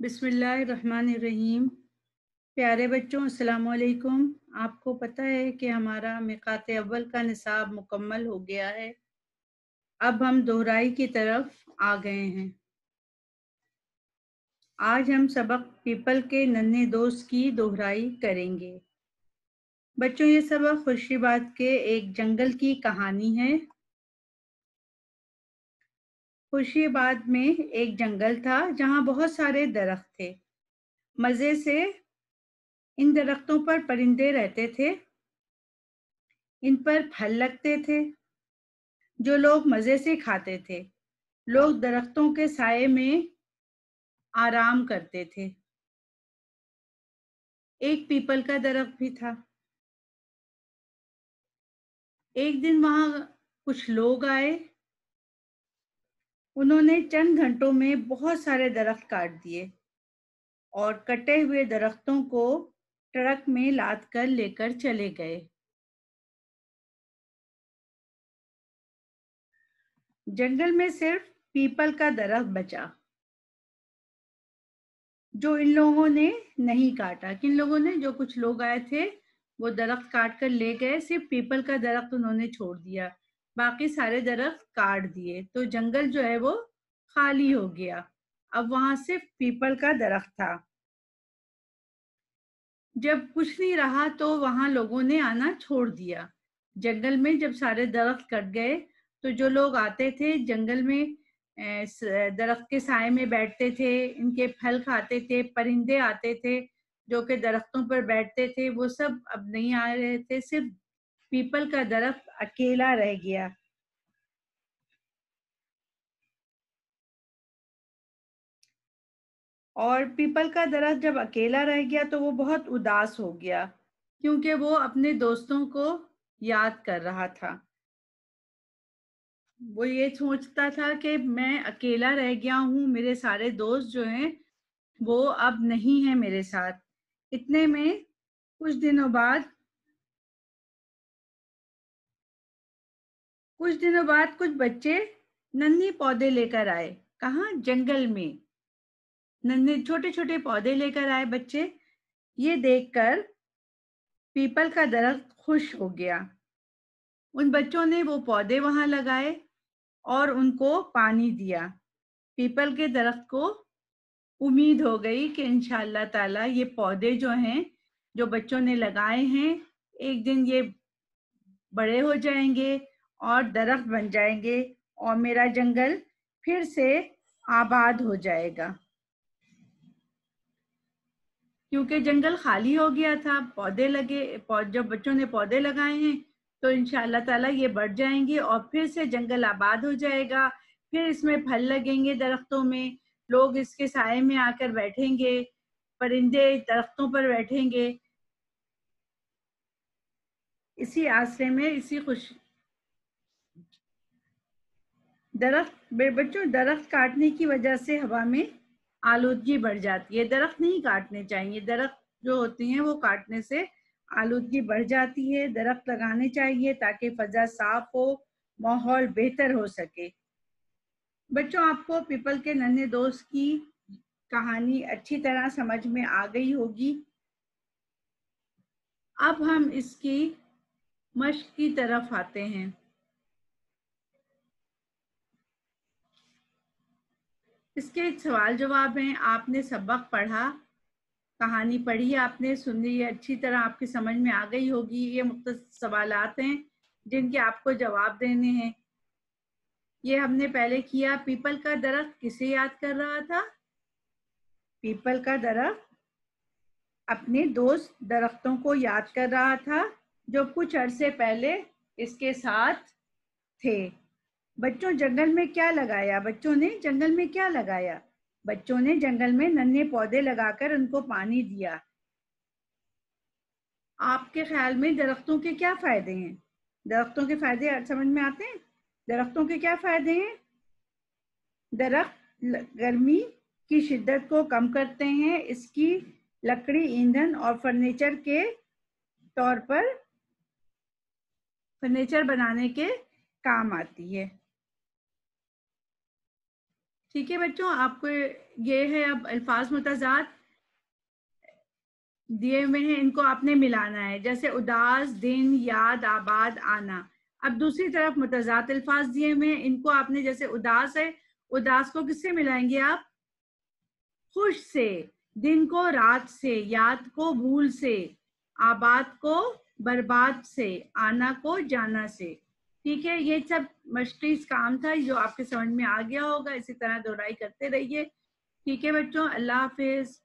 बिस्मिल्लाहिर्रहमानिर्रहीम। प्यारे बच्चों, अस्सलाम वालेकुम। आपको पता है कि हमारा मिक़ात अव्वल का निसाब मुकम्मल हो गया है। अब हम दोहराई की तरफ आ गए हैं। आज हम सबक पीपल के नन्हे दोस्त की दोहराई करेंगे। बच्चों, ये सबक खुर्शीबाद के एक जंगल की कहानी है। खुर्शीबाद में एक जंगल था जहाँ बहुत सारे दरख्त थे। मज़े से इन दरख्तों पर परिंदे रहते थे। इन पर फल लगते थे जो लोग मज़े से खाते थे। लोग दरख्तों के साए में आराम करते थे। एक पीपल का दरख्त भी था। एक दिन वहां कुछ लोग आए। उन्होंने चंद घंटों में बहुत सारे दरख्त काट दिए और कटे हुए दरख्तों को ट्रक में लाद कर लेकर चले गए। जंगल में सिर्फ पीपल का दरख्त बचा जो इन लोगों ने नहीं काटा। किन लोगों ने? जो कुछ लोग आए थे वो दरख्त काट कर ले गए, सिर्फ पीपल का दरख्त उन्होंने छोड़ दिया, बाकी सारे दरख्त काट दिए। तो जंगल जो है वो खाली हो गया। अब वहां सिर्फ पीपल का दरख्त था। जब कुछ नहीं रहा तो वहां लोगों ने आना छोड़ दिया। जंगल में जब सारे दरख्त कट गए तो जो लोग आते थे जंगल में दरख्त के साए में बैठते थे, इनके फल खाते थे, परिंदे आते थे जो कि दरख्तों पर बैठते थे, वो सब अब नहीं आ रहे थे। सिर्फ पीपल का दरख्त अकेला रह गया। और पीपल का दरख्त जब अकेला रह गया तो वो बहुत उदास हो गया, क्योंकि वो अपने दोस्तों को याद कर रहा था। वो ये सोचता था कि मैं अकेला रह गया हूँ, मेरे सारे दोस्त जो हैं वो अब नहीं है मेरे साथ। इतने में कुछ दिनों बाद कुछ बच्चे नन्ही पौधे लेकर आए। कहाँ? जंगल में नन्हे छोटे छोटे पौधे लेकर आए बच्चे। ये देखकर पीपल का दरख्त खुश हो गया। उन बच्चों ने वो पौधे वहां लगाए और उनको पानी दिया। पीपल के दरख्त को उम्मीद हो गई कि इंशाअल्लाह ताला ये पौधे जो हैं, जो बच्चों ने लगाए हैं, एक दिन ये बड़े हो जाएंगे और दरख्त बन जाएंगे और मेरा जंगल फिर से आबाद हो जाएगा। क्योंकि जंगल खाली हो गया था, पौधे लगे, जब बच्चों ने पौधे लगाए हैं तो इंशाअल्लाह ताला ये बढ़ जाएंगे और फिर से जंगल आबाद हो जाएगा। फिर इसमें फल लगेंगे दरख्तों में, लोग इसके साए में आकर बैठेंगे, परिंदे दरख्तों पर बैठेंगे। इसी आसरे में, इसी खुश बच्चों, दरख्त काटने की वजह से हवा में आलूदगी बढ़ जाती है। दरख्त नहीं काटने चाहिए। दरख्त जो होते हैं वो काटने से आलूदगी बढ़ जाती है। दरख्त लगाने चाहिए ताकि फजा साफ हो, माहौल बेहतर हो सके। बच्चों, आपको पीपल के नन्हे दोस्त की कहानी अच्छी तरह समझ में आ गई होगी। अब हम इसकी मश्क की तरफ आते हैं। इसके सवाल जवाब हैं। आपने सबक पढ़ा, कहानी पढ़ी, आपने सुनी, अच्छी तरह आपकी समझ में आ गई होगी। ये मुख्तलिफ सवालात हैं जिनके आपको जवाब देने हैं। ये हमने पहले किया। पीपल का दरख्त किसे याद कर रहा था? पीपल का दरख्त अपने दोस्त दरख्तों को याद कर रहा था जो कुछ अरसे पहले इसके साथ थे। बच्चों, जंगल में क्या लगाया? बच्चों ने जंगल में क्या लगाया? बच्चों ने जंगल में नन्हे पौधे लगाकर उनको पानी दिया। आपके ख्याल में दरख्तों के क्या फायदे हैं? दरख्तों के फायदे समझ में आते हैं? दरख्तों के क्या फायदे हैं? दरख्त गर्मी की शिद्दत को कम करते हैं। इसकी लकड़ी ईंधन और फर्नीचर के तौर पर फर्नीचर बनाने के काम आती है। ठीक है बच्चों, आपको ये है अब अल्फाज मुतज़ाद दिए हुए हैं, इनको आपने मिलाना है। जैसे उदास, दिन, याद, आबाद, आना। अब दूसरी तरफ मुतज़ाद अल्फाज दिए हुए हैं, इनको आपने, जैसे उदास है, उदास को किससे मिलाएंगे आप? खुश से। दिन को रात से, याद को भूल से, आबाद को बर्बाद से, आना को जाना से। ठीक है, ये सब मश्क़ी काम था जो आपके समझ में आ गया होगा। इसी तरह दोहराई करते रहिए। ठीक है बच्चों, अल्लाह हाफिज।